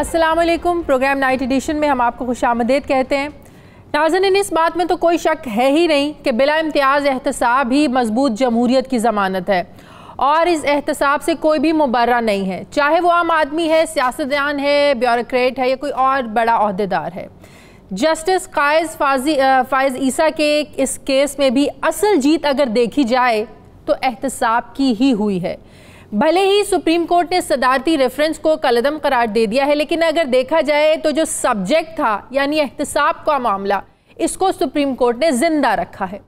अस्सलाम वालेकुम। Programme night addition में हम आपको खुशामदीद कहते हैं। नाज़रीन, इस बात में तो कोई शक है ही नहीं कि बिला इम्तियाज़ एहतसाब ही मजबूत जमहूरियत की ज़मानत है और इस एहतसाब से कोई भी मुबर्रा नहीं है, चाहे वो आम आदमी है, सियासतदान है, ब्यूरोक्रेट है या कोई और बड़ा ओहदेदार है। जस्टिस फ़ाइज़ ईसा के इस केस में भी असल जीत अगर देखी जाए तो एहतसाब की ही हुई है। भले ही सुप्रीम कोर्ट ने सदारती रेफरेंस को कलअदम करार दे दिया है, लेकिन अगर देखा जाए तो जो सब्जेक्ट था यानी एहतसाब का मामला, इसको सुप्रीम कोर्ट ने जिंदा रखा है।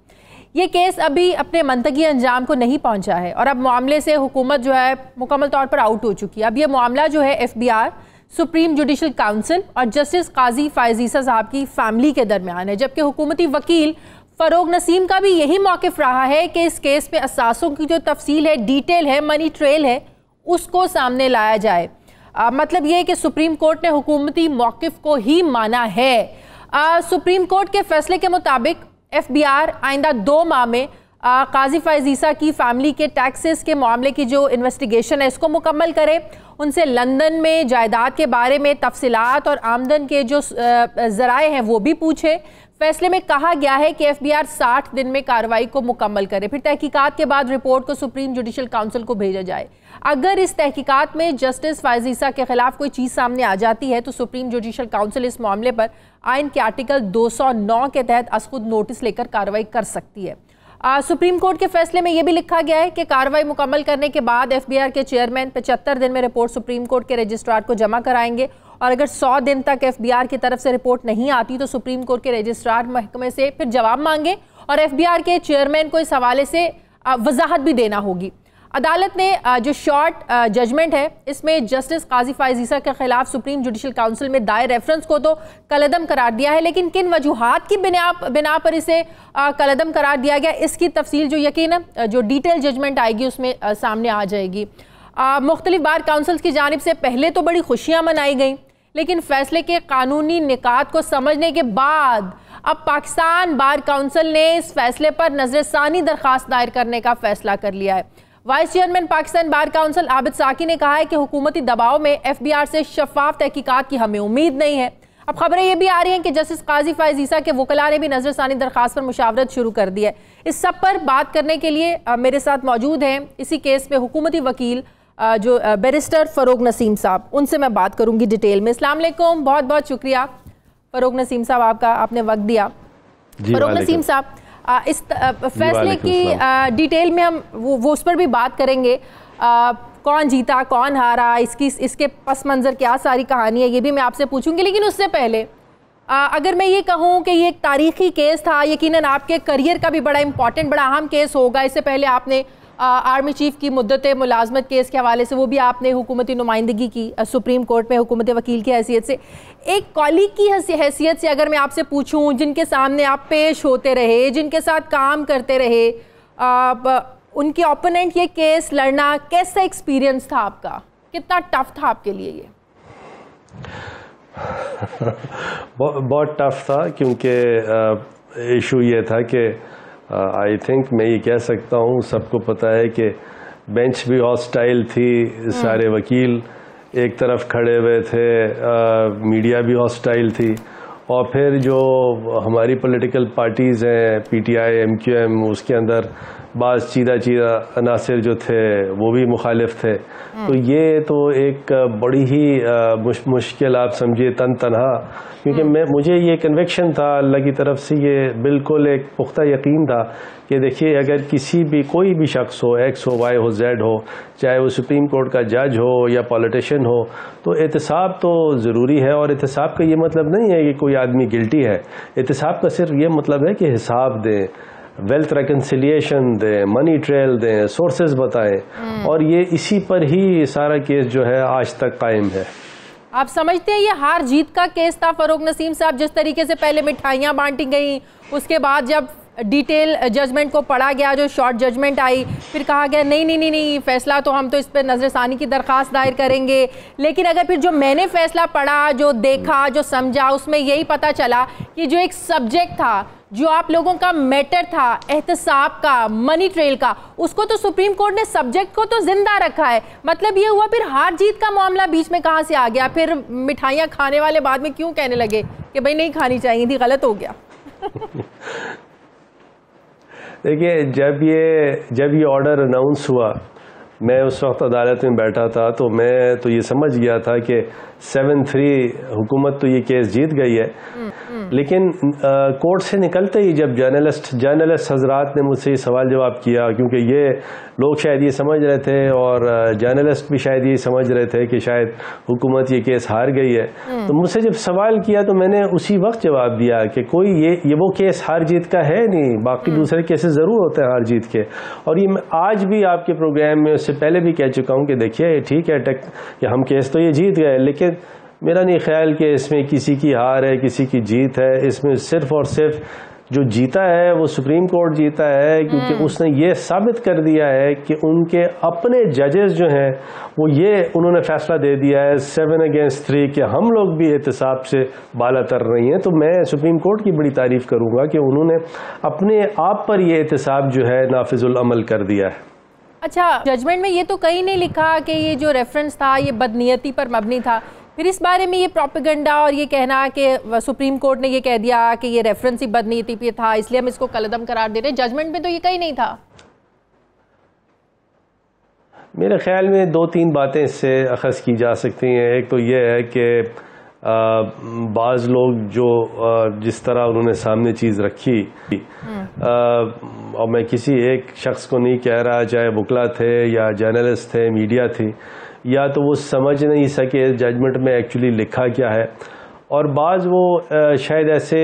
ये केस अभी अपने मंतकी अंजाम को नहीं पहुंचा है और अब मामले से हुकूमत जो है मुकम्मल तौर पर आउट हो चुकी है। अब ये मामला जो है FBR, सुप्रीम जुडिशल काउंसिल और जस्टिस काजी फ़ाइज़ ईसा साहब की फैमिली के दरमियान है, जबकि हुकूमती वकील फ़रोग नसीम का भी यही मौक़िफ़ रहा है कि इस केस में असासों की जो तफसील है, डिटेल है, मनी ट्रेल है, उसको सामने लाया जाए। मतलब ये है कि सुप्रीम कोर्ट ने हुकूमती मौक़िफ़ को ही माना है। सुप्रीम कोर्ट के फैसले के मुताबिक FBR आइंदा 2 माह में काजी फ़ाइज़ ईसा की फैमिली के टैक्सेस के मामले की जो इन्वेस्टिगेशन है इसको मुकम्मल करे, उनसे लंदन में जायदाद के बारे में तफसीलात और आमदन के जो ज़राए हैं वो भी पूछे। फैसले में कहा गया है कि FBR 60 दिन में कार्रवाई को मुकम्मल करे, फिर तहकीकात के बाद रिपोर्ट को सुप्रीम जुडिशल काउंसिल को भेजा जाए। अगर इस तहकीकात में जस्टिस फ़ाइज़ ईसा के खिलाफ कोई चीज़ सामने आ जाती है तो सुप्रीम जुडिशल काउंसिल इस मामले पर आइन के आर्टिकल 209 के तहत असखुद नोटिस लेकर कार्रवाई कर सकती है। सुप्रीम कोर्ट के फैसले में यह भी लिखा गया है कि कार्रवाई मुकम्मल करने के बाद FBR के चेयरमैन 75 दिन में रिपोर्ट सुप्रीम कोर्ट के रजिस्ट्रार को जमा कराएंगे और अगर 100 दिन तक FBR की तरफ से रिपोर्ट नहीं आती तो सुप्रीम कोर्ट के रजिस्ट्रार महकमे से फिर जवाब मांगे और FBR के चेयरमैन को इस हवाले से वजाहत भी देना होगी। अदालत ने जो शॉर्ट जजमेंट है इसमें जस्टिस काजी फ़ाइज़ ईसा के खिलाफ सुप्रीम जुडिशल काउंसिल में दायर रेफरेंस को तो कलअदम करार दिया है, लेकिन किन वजूहात की बिना पर इसे कलअदम करार दिया गया इसकी तफसील जो यकीनन जो डिटेल जजमेंट आएगी उसमें सामने आ जाएगी। मुख्तलिफ बार काउंसिल्स की जानिब से पहले तो बड़ी खुशियाँ मनाई गई, लेकिन फैसले के कानूनी निकात को समझने के बाद अब पाकिस्तान बार काउंसिल ने इस फैसले पर नज़रसानी दरख्वास्त दायर करने का फैसला कर लिया है। Vice chairman Pakistan bar council Abid साकी ने कहा है कि हुकूमती दबाव में FBR से शफाफ तहकीकात की हमें उम्मीद नहीं है। अब खबरें ये भी आ रही हैं कि जस्टिस काजी फ़ाइज़ ईसा के वकला ने भी नज़रसानी दरख्वास्त पर मुशावरत शुरू कर दी है। इस सब पर बात करने के लिए मेरे साथ मौजूद हैं इसी केस में हुकूमती वकील जो बैरिस्टर फ़रोग नसीम साहब, उनसे मैं बात करूंगी डिटेल में। अस्सलाम वालेकुम, बहुत बहुत शुक्रिया फ़रोग नसीम साहब आपका, आपने वक्त दिया। फ़रोग नसीम साहब, इस फैसले की डिटेल में हम वो उस पर भी बात करेंगे, कौन जीता कौन हारा, इसके पस मंज़र क्या सारी कहानी है, ये भी मैं आपसे पूछूंगी। लेकिन उससे पहले अगर मैं ये कहूँ कि ये एक तारीख़ी केस था, यकीनन आपके करियर का भी बड़ा इंपॉर्टेंट, बड़ा अहम केस होगा। इससे पहले आपने आर्मी चीफ की मुद्दत मुलाजमत केस के हवाले से वो भी आपने हुकूमती नुमाइंदगी की सुप्रीम कोर्ट में हुकूमती वकील की हैसियत से। एक कॉलीग की हैसियत से अगर मैं आपसे पूछूं, जिनके सामने आप पेश होते रहे, जिनके साथ काम करते रहे, उनके ओपोनेंट ये केस लड़ना कैसा एक्सपीरियंस था आपका, कितना टफ था आपके लिए ये? बहुत टफ था, क्योंकि इशू ये था कि आई थिंक मैं ये कह सकता हूँ, सबको पता है कि बेंच भी हॉस्टाइल थी, सारे वकील एक तरफ खड़े हुए थे, मीडिया भी हॉस्टाइल थी और फिर जो हमारी पॉलिटिकल पार्टीज़ हैं PTI MQM, उसके अंदर बाज़ चीदा अनासिर जो थे वो भी मुखालिफ थे। तो ये तो एक बड़ी ही मुश्किल आप समझिए तनहा, क्योंकि मुझे ये कन्विक्शन था अल्लाह की तरफ से, ये बिल्कुल एक पुख्ता यकीन था कि देखिए अगर किसी भी कोई भी शख्स हो, X हो, Y हो, Z हो, चाहे वो सुप्रीम कोर्ट का जज हो या पॉलिटिशियन हो, तो एहतसाब तो ज़रूरी है। और एहतसाब का ये मतलब नहीं है कि कोई आदमी गिल्टी है, एहतसाब का सिर्फ ये मतलब है कि हिसाब दें, वेल्थ रिकन्सिलिएशन दें, मनी ट्रेल दें, सोर्सेज बताएं, और ये इसी पर ही सारा केस जो है आज तक कायम है। आप समझते हैं ये हार जीत का केस था फ़रोग नसीम साहब? जिस तरीके से पहले मिठाइयाँ बांटी गई, उसके बाद जब डिटेल जजमेंट को पढ़ा गया, जो शॉर्ट जजमेंट आई, फिर कहा गया नहीं फैसला तो हम तो इस पर नज़रसानी की दरख्वास्त दायर करेंगे। लेकिन अगर फिर जो मैंने फैसला पढ़ा, जो देखा, जो समझा, उसमें यही पता चला कि जो एक सब्जेक्ट था, जो आप लोगों का मैटर था एहतसाब का, मनी ट्रेल का, उसको तो सुप्रीम कोर्ट ने सब्जेक्ट को तो जिंदा रखा है। मतलब ये हुआ, फिर हार जीत का मामला बीच में कहाँ से आ गया? फिर मिठाइयाँ खाने वाले बाद में क्यों कहने लगे कि भाई नहीं खानी चाहिए थी, गलत हो गया? देखिए, जब ये ऑर्डर अनाउंस हुआ, मैं उस वक्त अदालत में बैठा था, तो मैं तो ये समझ गया था कि 7-3 हुकूमत तो ये केस जीत गई है। लेकिन कोर्ट से निकलते ही जब जर्नलिस्ट हजरात ने मुझसे ये सवाल जवाब किया, क्योंकि ये लोग शायद ये समझ रहे थे और जर्नलिस्ट भी शायद ये समझ रहे थे कि शायद हुकूमत ये केस हार गई है, तो मुझसे जब सवाल किया तो मैंने उसी वक्त जवाब दिया कि कोई ये वो केस हार जीत का है नहीं, बाकी दूसरे केसेस ज़रूर होते हैं हार जीत के। और ये आज भी आपके प्रोग्राम में उससे पहले भी कह चुका हूँ कि देखिए ठीक है कि हम केस तो ये जीत गए, लेकिन मेरा नहीं ख्याल कि इसमें किसी की हार है किसी की जीत है। इसमें सिर्फ और सिर्फ जो जीता है वो सुप्रीम कोर्ट जीता है, क्योंकि उसने ये साबित कर दिया है कि उनके अपने जजेस जो हैं वो उन्होंने फैसला दे दिया है 7-3 कि हम लोग भी एहतसाब से बाला तर रही हैं। तो मैं सुप्रीम कोर्ट की बड़ी तारीफ करूंगा कि उन्होंने अपने आप पर ये एहतसाब जो है नाफिजुल अमल कर दिया है। अच्छा, जजमेंट में ये तो कहीं नहीं लिखा कि ये जो रेफरेंस था ये बदनीयती पर मबनी था, फिर इस बारे में ये प्रोपेगेंडा और ये कहना कि सुप्रीम कोर्ट ने ये कह दिया कि ये रेफरेंस ही बदनीयती पे था इसलिए हम इसको कलअदम करार दे रहे हैं, जजमेंट में तो ये कहीं नहीं था। मेरे ख्याल में 2-3 बातें इससे अखज़ की जा सकती हैं। एक तो ये है कि बाज़ लोग जो जिस तरह उन्होंने सामने चीज़ रखी, और मैं किसी एक शख्स को नहीं कह रहा, चाहे वकला थे या जर्नलिस्ट थे, मीडिया थी, या तो वो समझ नहीं सके जजमेंट में एक्चुअली लिखा क्या है, और बाज़ वो शायद ऐसे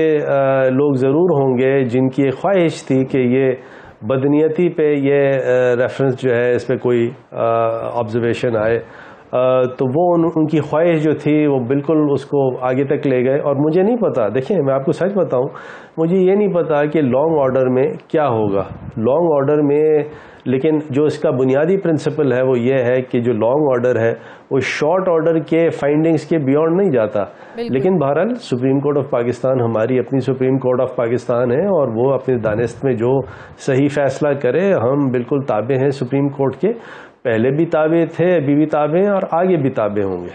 लोग ज़रूर होंगे जिनकी एक ख्वाहिश थी कि ये बदनीयती पे ये रेफरेंस जो है इस पर कोई ऑब्जर्वेशन आए, तो वो उनकी ख्वाहिश जो थी वो बिल्कुल उसको आगे तक ले गए। और मुझे नहीं पता, देखिए मैं आपको सच बताऊं, मुझे ये नहीं पता कि लॉन्ग ऑर्डर में क्या होगा। लॉन्ग ऑर्डर में लेकिन जो इसका बुनियादी प्रिंसिपल है वो ये है कि जो लॉन्ग ऑर्डर है वो शॉर्ट ऑर्डर के फाइंडिंग्स के बियॉन्ड नहीं जाता। लेकिन बहरहाल सुप्रीम कोर्ट ऑफ पाकिस्तान हमारी अपनी सुप्रीम कोर्ट ऑफ पाकिस्तान है और वो अपनी दानिस्त में जो सही फैसला करे, हम बिल्कुल ताबे हैं सुप्रीम कोर्ट के, पहले भी ताबे थे, अभी भी ताबे हैं और आगे भी ताबे होंगे।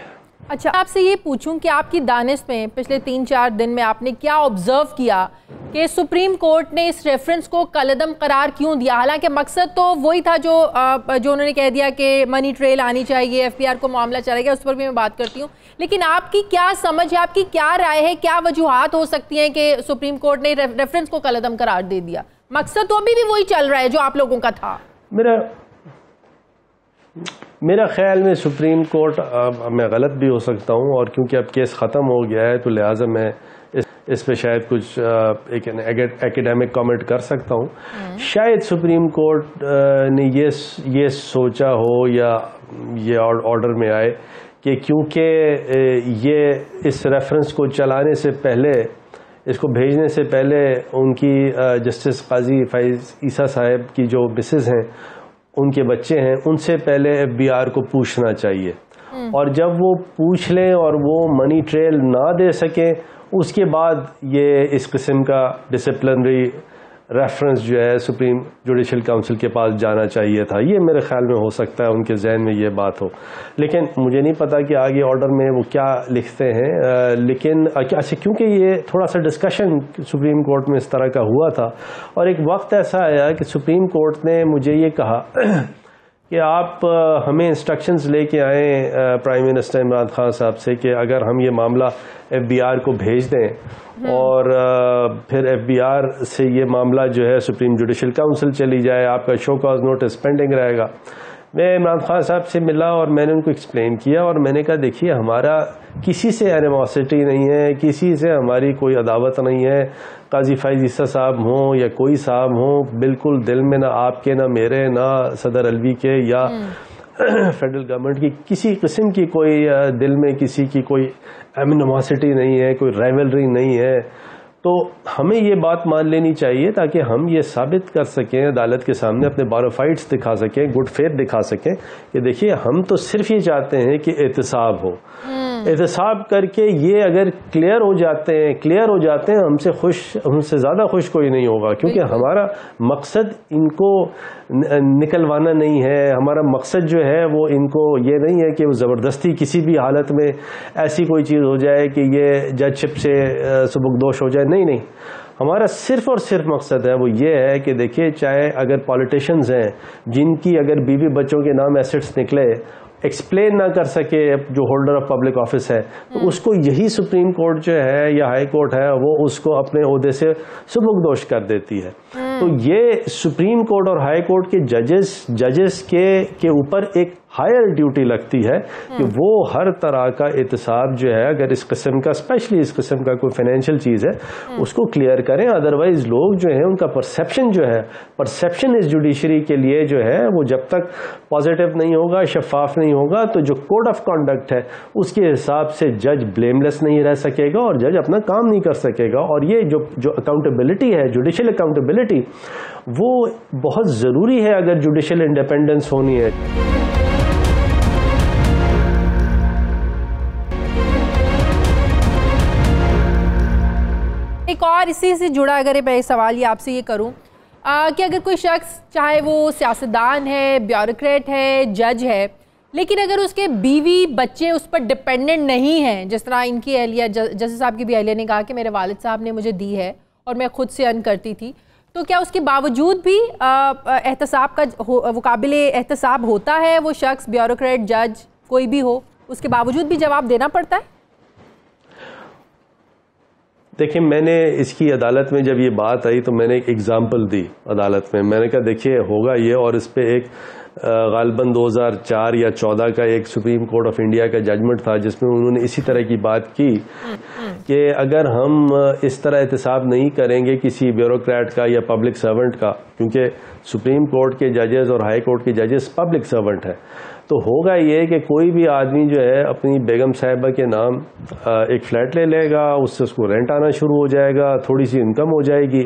अच्छा, आपसे ये पूछूं कि आपकी दानिस्त में पिछले 3-4 दिन में आपने क्या ऑब्जर्व किया कि सुप्रीम कोर्ट ने इस रेफरेंस को कलअदम करार क्यों दिया? हालांकि मकसद तो वही था जो उन्होंने कह दिया कि मनी ट्रेल आनी चाहिए, एफपीआर को मामला चलेगा, उस पर भी मैं बात करती हूँ, लेकिन आपकी क्या समझ है, आपकी क्या राय है, क्या वजूहात हो सकती हैं कि सुप्रीम कोर्ट ने रेफरेंस को कलअदम करार दे दिया? मकसद तो अभी भी वही चल रहा है जो आप लोगों का था। मेरा ख्याल में सुप्रीम कोर्ट, मैं गलत भी हो सकता हूं, और क्योंकि अब केस ख़त्म हो गया है तो लिहाजा मैं इस पे शायद कुछ एक एकेडमिक कमेंट कर सकता हूं। शायद सुप्रीम कोर्ट ने ये सोचा हो या ये ऑर्डर में आए कि क्योंकि ये इस रेफरेंस को चलाने से पहले, इसको भेजने से पहले उनकी जस्टिस काजी फैज़ ईसा साहब की जो मिसेस हैं, उनके बच्चे हैं, उनसे पहले एफबीआर को पूछना चाहिए, और जब वो पूछ लें और वो मनी ट्रेल ना दे सके, उसके बाद ये इस किस्म का डिसिप्लिनरी रेफरेंस जो है सुप्रीम जुडिशल काउंसिल के पास जाना चाहिए था। ये मेरे ख्याल में हो सकता है उनके जहन में ये बात हो, लेकिन मुझे नहीं पता कि आगे ऑर्डर में वो क्या लिखते हैं। लेकिन अच्छा, क्योंकि ये थोड़ा सा डिस्कशन सुप्रीम कोर्ट में इस तरह का हुआ था, और एक वक्त ऐसा आया कि सुप्रीम कोर्ट ने मुझे ये कहा कि आप हमें इंस्ट्रक्शंस लेके आए प्राइम मिनिस्टर इमरान खान साहब से कि अगर हम ये मामला एफबीआर को भेज दें और फिर एफबीआर से ये मामला जो है सुप्रीम जुडिशल काउंसिल चली जाए, आपका शो कॉज नोटिस पेंडिंग रहेगा। मैं इमरान खान साहब से मिला और मैंने उनको एक्सप्लेन किया, और मैंने कहा देखिए हमारा किसी से एनिमोसिटी नहीं है, किसी से हमारी कोई अदावत नहीं है, काजी फैज़ ईसा साहब हों या कोई साहब हों, बिल्कुल दिल में ना आपके ना मेरे ना सदर अलवी के या फेडरल गवर्नमेंट की किसी किस्म की कोई दिल में किसी की कोई एनिमोसिटी नहीं है, कोई राइवलरी नहीं है। तो हमें ये बात मान लेनी चाहिए ताकि हम ये साबित कर सकें अदालत के सामने, अपने बारोफाइट्स दिखा सकें, गुड फेथ दिखा सकें कि देखिए हम तो सिर्फ ये चाहते हैं कि एहतसाब हो। एहतसाब करके ये अगर क्लियर हो जाते हैं हमसे ज़्यादा खुश कोई नहीं होगा, क्योंकि हमारा मकसद इनको निकलवाना नहीं है। हमारा मकसद जो है वो इनको ये नहीं है कि वो ज़बरदस्ती किसी भी हालत में ऐसी कोई चीज़ हो जाए कि ये जजशिप से सुबुकदोश हो जाए। नहीं, हमारा सिर्फ और सिर्फ मकसद है वो ये है कि देखिए, चाहे अगर पॉलिटिशियंस हैं जिनकी अगर बीवी बच्चों के नाम एसेट्स निकले, एक्सप्लेन ना कर सके जो होल्डर ऑफ पब्लिक ऑफिस है, तो उसको यही सुप्रीम कोर्ट जो है या हाई कोर्ट है वो उसको अपने ओहदे से सुबुकदोश कर देती है। तो ये सुप्रीम कोर्ट और हाई कोर्ट के जजेस के ऊपर एक हायर ड्यूटी लगती है कि वो हर तरह का एहतसाब जो है, अगर इस किस्म का, स्पेशली इस किस्म का कोई फाइनेंशियल चीज़ है, उसको क्लियर करें। अदरवाइज लोग जो है उनका परसेप्शन इस जुडिशरी के लिए जो है वो जब तक पॉजिटिव नहीं होगा, शफाफ नहीं होगा, तो जो कोड ऑफ कॉन्डक्ट है उसके हिसाब से जज ब्लेमलेस नहीं रह सकेगा और जज अपना काम नहीं कर सकेगा। और ये जो अकाउंटेबिलिटी है, जुडिशियल अकाउंटेबिलिटी, वो बहुत ज़रूरी है अगर जुडिशियल इंडिपेंडेंस होनी है। एक और इसी से जुड़ा अगर मैं सवाल ये आपसे ये करूं कि अगर कोई शख्स, चाहे वो सियासतदान है, ब्यूरोक्रेट है, जज है, लेकिन अगर उसके बीवी बच्चे उस पर डिपेंडेंट नहीं हैं, जिस तरह इनकी अहलिया, जज साहब की भी अहलिया ने कहा कि मेरे वालिद साहब ने मुझे दी है और मैं खुद से अर्न करती थी, तो क्या उसके बावजूद भी एहतसाब का वो काबिल एहतसाब होता है? वो शख्स, ब्यूरोक्रेट, जज, कोई भी हो, उसके बावजूद भी जवाब देना पड़ता है? देखिए, मैंने इसकी अदालत में जब ये बात आई तो मैंने एक एग्जाम्पल दी अदालत में। मैंने कहा देखिए होगा ये, और इस पे एक गालबन 2004 या 14 का एक सुप्रीम कोर्ट ऑफ इंडिया का जजमेंट था जिसमें उन्होंने इसी तरह की बात की कि अगर हम इस तरह एहतसाब नहीं करेंगे किसी ब्यूरोक्रेट का या पब्लिक सर्वेंट का, क्योंकि सुप्रीम कोर्ट के जजेस और हाई कोर्ट के जजेस पब्लिक सर्वेंट हैं, तो होगा ये कि कोई भी आदमी जो है अपनी बेगम साहिबा के नाम एक फ्लैट ले लेगा, उससे उसको रेंट आना शुरू हो जाएगा, थोड़ी सी इनकम हो जाएगी,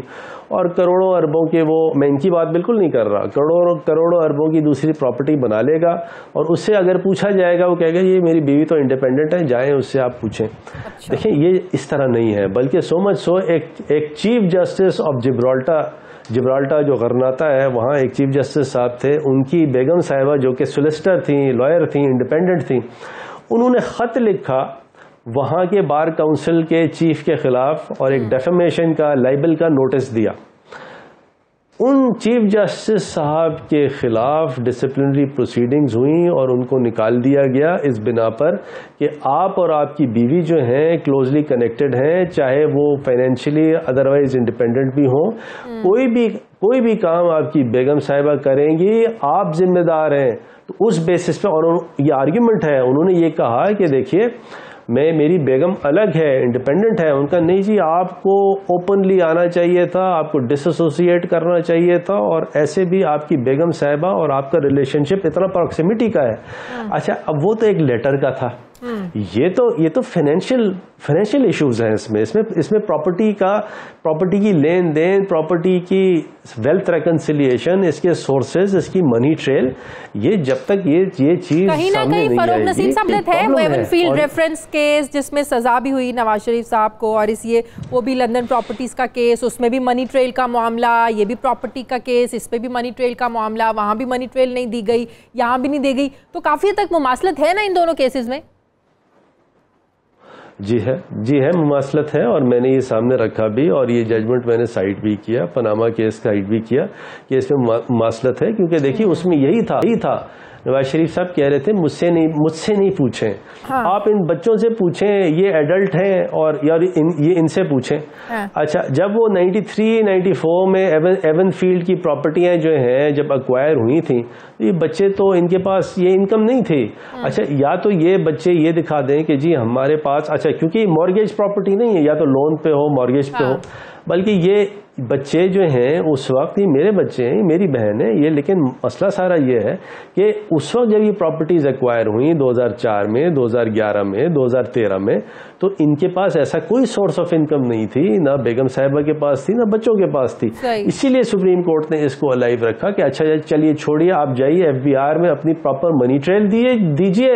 और करोड़ों अरबों के, वो मैं इनकी बात बिल्कुल नहीं कर रहा, करोड़ों अरबों की दूसरी प्रॉपर्टी बना लेगा। और उससे अगर पूछा जाएगा वो कहेगा ये मेरी बीवी तो इंडिपेंडेंट है, जाएं उससे आप पूछें। अच्छा। देखिए, ये इस तरह नहीं है, बल्कि सो मच सो एक चीफ जस्टिस ऑफ जिब्राल्टर जो गरनाता है, वहाँ एक चीफ जस्टिस साहब थे, उनकी बेगम साहिबा जो कि सोलिसिटर थी, लॉयर थी, इंडिपेंडेंट थी, उन्होंने ख़त लिखा वहाँ के बार काउंसिल के चीफ के खिलाफ और एक डेफेमेशन का, लाइबल का नोटिस दिया। उन चीफ जस्टिस साहब के खिलाफ डिसिप्लिनरी प्रोसीडिंग्स हुई और उनको निकाल दिया गया इस बिना पर कि आप और आपकी बीवी जो हैं क्लोजली कनेक्टेड हैं, चाहे वो फाइनेंशियली अदरवाइज इंडिपेंडेंट भी हों, कोई भी काम आपकी बेगम साहिबा करेंगी, आप जिम्मेदार हैं। तो उस बेसिस पे, और ये आर्ग्यूमेंट है, उन्होंने ये कहा कि देखिए मेरी बेगम अलग है, इंडिपेंडेंट है। उनका नहीं जी, आपको ओपनली आना चाहिए था, आपको डिसोसिएट करना चाहिए था, और ऐसे भी आपकी बेगम साहिबा और आपका रिलेशनशिप इतना प्रॉक्सिमिटी का है। अच्छा, अब वो तो एक लेटर का था, ये तो फाइनेंशियल इश्यूज हैं इसमें प्रॉपर्टी की लेन देन, प्रॉपर्टी की वेल्थ रिकंसिलिएशन, इसके सोर्सेज, इसकी मनी ट्रेल, ये जब तक ये चीज कहीं ना कहीं फरूक नसीम साहब है वो एवनफील्ड रेफरेंस केस जिसमें सजा भी हुई नवाज शरीफ साहब को, और वो भी लंदन प्रॉपर्टीज का केस, उसमें भी मनी ट्रेल का मामला, ये भी प्रॉपर्टी का केस, इस पे भी मनी ट्रेल का मामला, वहां भी मनी ट्रेल नहीं दी गई, यहाँ भी नहीं दी गई, तो काफी हद तक मुमासलत है ना इन दोनों केसेस में? जी है, मुमासलत है, और मैंने ये सामने रखा भी, और ये जजमेंट मैंने साइट भी किया, पनामा केस साइट भी किया कि इसमें मुमासलत है, क्योंकि देखिए उसमें यही था नवाज शरीफ साहब कह रहे थे मुझसे नहीं पूछें। हाँ। आप इन बच्चों से पूछें, ये एडल्ट हैं, और यार ये इनसे पूछें। हाँ। अच्छा, जब वो 93-94 में एवनफील्ड की प्रॉपर्टियां जो हैं जब अक्वायर हुई थी, ये बच्चे तो इनके पास ये इनकम नहीं थी। हाँ। अच्छा, या तो ये बच्चे ये दिखा दें कि जी हमारे पास, अच्छा क्योंकि मॉर्गेज प्रॉपर्टी नहीं है, या तो लोन पे हो, मॉर्गेज पे हो, बल्कि ये बच्चे जो हैं उस वक्त, ही मेरे बच्चे हैं, मेरी बहन है ये, लेकिन मसला सारा ये है कि उस वक्त जब ये प्रॉपर्टीज एक्वायर हुई 2004 में, 2011 में, 2013 में, तो इनके पास ऐसा कोई सोर्स ऑफ इनकम नहीं थी, ना बेगम साहिबा के पास थी, ना बच्चों के पास थी। इसीलिए सुप्रीम कोर्ट ने इसको अलाइव रखा कि अच्छा चलिए छोड़िए, आप जाइए FBR में अपनी प्रॉपर मनी ट्रेल दीजिए,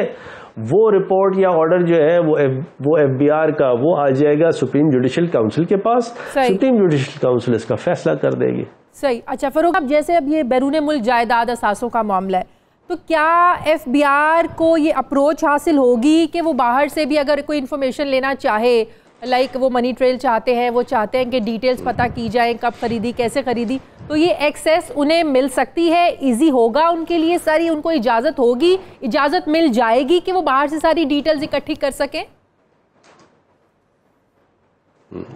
वो रिपोर्ट या ऑर्डर जो है वो FBI का वो आ जाएगा सुप्रीम जुडिशल काउंसिल के पास। सुप्रीम जुडिशल काउंसिल इसका फैसला कर देगी। सही। अच्छा फरूक, अब जैसे अब ये बैरून मुल्क जायदाद असासों का मामला है, तो क्या FBI को ये अप्रोच हासिल होगी कि वो बाहर से भी अगर कोई इन्फॉर्मेशन लेना चाहे, लाइक वो मनी ट्रेल चाहते हैं, वो चाहते हैं कि डिटेल्स पता की जाए, कब खरीदी, कैसे खरीदी, तो ये एक्सेस उन्हें मिल सकती है? इजी होगा उनके लिए? सारी उनको इजाज़त होगी, इजाज़त मिल जाएगी कि वो बाहर से सारी डिटेल्स इकट्ठी कर सकें?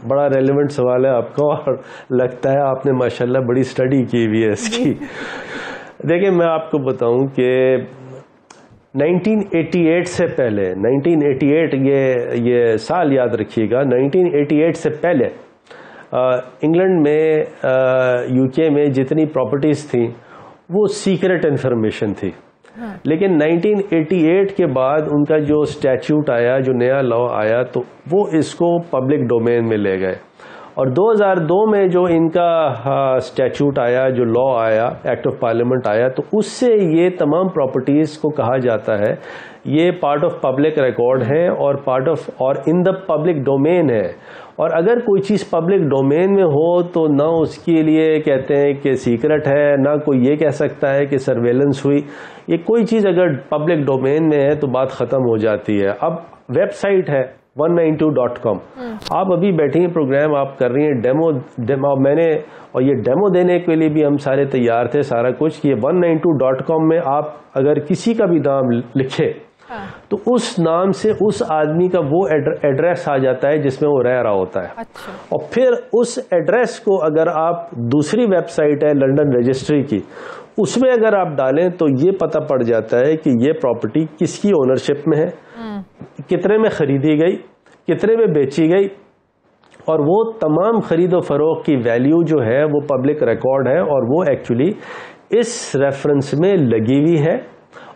बड़ा रेलेवेंट सवाल है आपका, और लगता है आपने माशाल्लाह बड़ी स्टडी की हुई है इसकी। देखिए मैं आपको बताऊं कि 1988 से पहले, 1988 ये साल याद रखिएगा, 1988 से पहले इंग्लैंड में, UK में जितनी प्रॉपर्टीज़ थी वो सीक्रेट इन्फॉर्मेशन थी। हाँ। लेकिन 1988 के बाद उनका जो स्टैट्यूट आया, जो नया लॉ आया, तो वो इसको पब्लिक डोमेन में ले गए। और 2002 में जो इनका स्टैट्यूट आया, जो लॉ आया, एक्ट ऑफ पार्लियामेंट आया, तो उससे ये तमाम प्रॉपर्टीज़ को कहा जाता है ये पार्ट ऑफ पब्लिक रिकॉर्ड है और इन द पब्लिक डोमेन है। और अगर कोई चीज़ पब्लिक डोमेन में हो तो ना उसके लिए कहते हैं कि सीक्रेट है, ना कोई ये कह सकता है कि सर्वेलेंस हुई। ये कोई चीज़ अगर पब्लिक डोमेन में है तो बात ख़त्म हो जाती है। अब वेबसाइट है 192.com, आप अभी बैठी हैं, प्रोग्राम आप कर रही हैं, डेमो मैंने, और ये डेमो देने के लिए भी हम सारे तैयार थे, सारा कुछ, कि 192.com में आप अगर किसी का भी नाम लिखे तो उस नाम से उस आदमी का वो एड्रेस आ जाता है जिसमें वो रह रहा होता है। अच्छा। और फिर उस एड्रेस को अगर आप दूसरी वेबसाइट है लंदन रजिस्ट्री की, उसमें अगर आप डालें तो ये पता पड़ जाता है कि ये प्रॉपर्टी किसकी ओनरशिप में है, कितने में खरीदी गई, कितने में बेची गई, और वो तमाम खरीदो फरोख्त की वैल्यू जो है वो पब्लिक रिकॉर्ड है, और वो एक्चुअली इस रेफरेंस में लगी हुई है।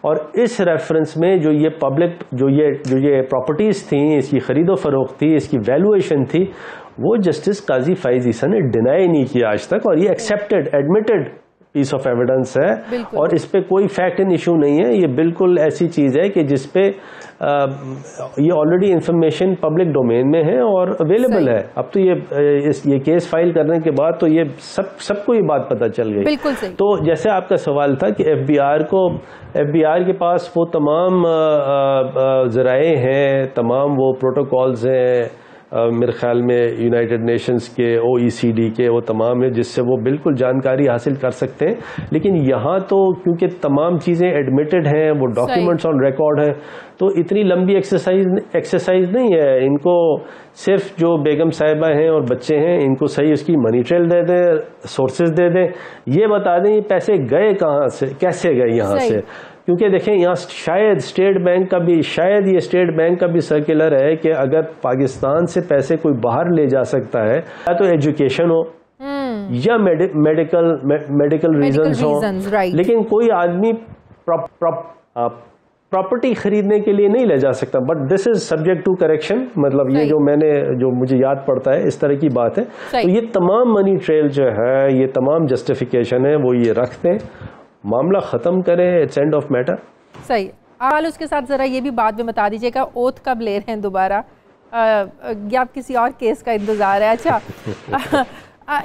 और इस रेफरेंस में जो ये पब्लिक जो ये प्रॉपर्टीज थी, इसकी खरीदो फरोख्त थी, इसकी वैल्यूएशन थी, वो जस्टिस काजी फैज़ ईसा ने डिनाई नहीं किया आज तक, और ये accepted, admitted piece of evidence है, और इस पे कोई फैक्ट इन इशू नहीं है। ये बिल्कुल ऐसी चीज़ है कि जिसपे ये ऑलरेडी इंफॉर्मेशन पब्लिक डोमेन में है और अवेलेबल है। अब तो ये केस फाइल करने के बाद तो ये सबको ये बात पता चल गई। बिल्कुल सही। तो जैसे आपका सवाल था कि FBI के पास वो तमाम ज़राए हैं, तमाम वो प्रोटोकॉल्स हैं, मेरे ख्याल में यूनाइटेड नेशंस के, OECD के, वो तमाम है जिससे वो बिल्कुल जानकारी हासिल कर सकते हैं। लेकिन यहाँ तो क्योंकि तमाम चीज़ें एडमिटेड हैं, वो डॉक्यूमेंट्स ऑन रिकॉर्ड हैं, तो इतनी लंबी एक्सरसाइज नहीं है। इनको सिर्फ जो बेगम साहिबा हैं और बच्चे हैं, इनको सही उसकी मनी ट्रेल दे दें, सोर्सेज दे दें, ये बता दें ये पैसे गए कहाँ से, कैसे गए यहाँ से। क्योंकि देखें यहाँ शायद स्टेट बैंक का भी सर्कुलर है कि अगर पाकिस्तान से पैसे कोई बाहर ले जा सकता है, या तो एजुकेशन हो या मेडिकल रीजंस हो, लेकिन कोई आदमी प्रॉपर्टी खरीदने के लिए नहीं ले जा सकता। But this is subject to correction, मतलब ये जो मुझे याद पड़ता है इस तरह की बात है। तो ये तमाम मनी ट्रेल जो है, ये तमाम जस्टिफिकेशन है, वो ये रखते हैं, मामला ख़त्म करें, इट्स एंड ऑफ मैटर। सही। आल उसके साथ ज़रा ये भी बाद में बता दीजिएगा, ओथ कब ले रहे हैं दोबारा, या आप किसी और केस का इंतज़ार है? अच्छा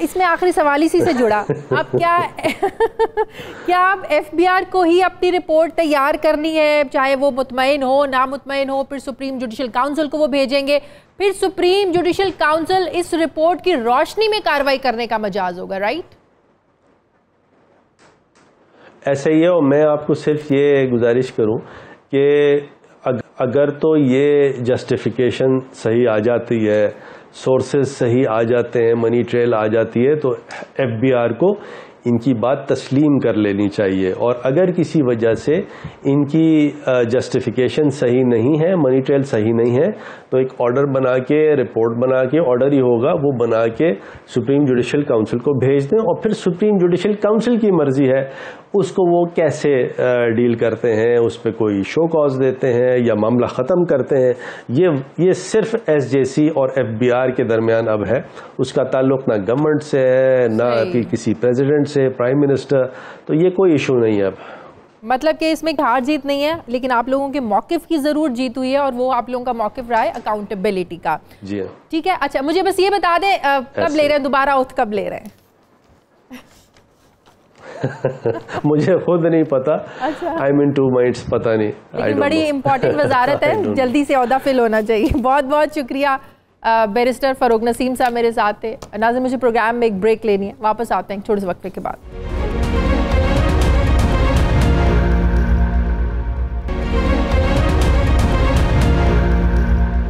इसमें आखिरी सवाल इसी से जुड़ा, आप क्या आप FBI को ही अपनी रिपोर्ट तैयार करनी है, चाहे वो मुतमईन हो ना मुतमईन हो, फिर सुप्रीम जुडिशल काउंसिल को वो भेजेंगे, फिर सुप्रीम जुडिशल काउंसिल इस रिपोर्ट की रोशनी में कार्रवाई करने का मजाज होगा, राइट? ऐसा ही है। और मैं आपको सिर्फ ये गुजारिश करूं कि अगर तो ये जस्टिफिकेशन सही आ जाती है, सोर्सेज सही आ जाते हैं, मनी ट्रेल आ जाती है, तो FBI को इनकी बात तस्लीम कर लेनी चाहिए। और अगर किसी वजह से इनकी जस्टिफिकेशन सही नहीं है, मनी ट्रेल सही नहीं है, तो एक ऑर्डर बना के, रिपोर्ट बना के, ऑर्डर ही होगा वो बना के सुप्रीम जुडिशल काउंसिल को भेज दें, और फिर सुप्रीम जुडिशल काउंसिल की मर्जी है उसको वो कैसे डील करते हैं, उस पर कोई शो कॉज देते हैं या मामला ख़त्म करते हैं। ये सिर्फ SJC और FBI के दरमियान अब है, उसका ताल्लुक ना गवर्नमेंट से है, ना किसी प्रेसिडेंट से, प्राइम मिनिस्टर, तो ये कोई इशू नहीं है अब। मतलब कि इसमें हार जीत नहीं है, लेकिन आप लोगों के मौकिफ की जरूर जीत हुई है और वो आप लोगों का मौकिफ रहा है अकाउंटेबिलिटी का। जी ठीक है। अच्छा मुझे बस ये बता दें कब ले रहे हैं दोबारा ओथ, कब ले रहे हैं? मुझे खुद नहीं पता। अच्छा। आई मीन 2 मिनट्स, पता नहीं। लेकिन बड़ी इंपॉर्टेंट वजारत है, जल्दी से ओहदा फिल होना चाहिए। बहुत बहुत शुक्रिया। बैरिस्टर फरूक नसीम साहब मेरे साथ थे। नाज़रीन मुझे प्रोग्राम में एक ब्रेक लेनी है, वापस आते हैं थोड़े से वक्फे के बाद।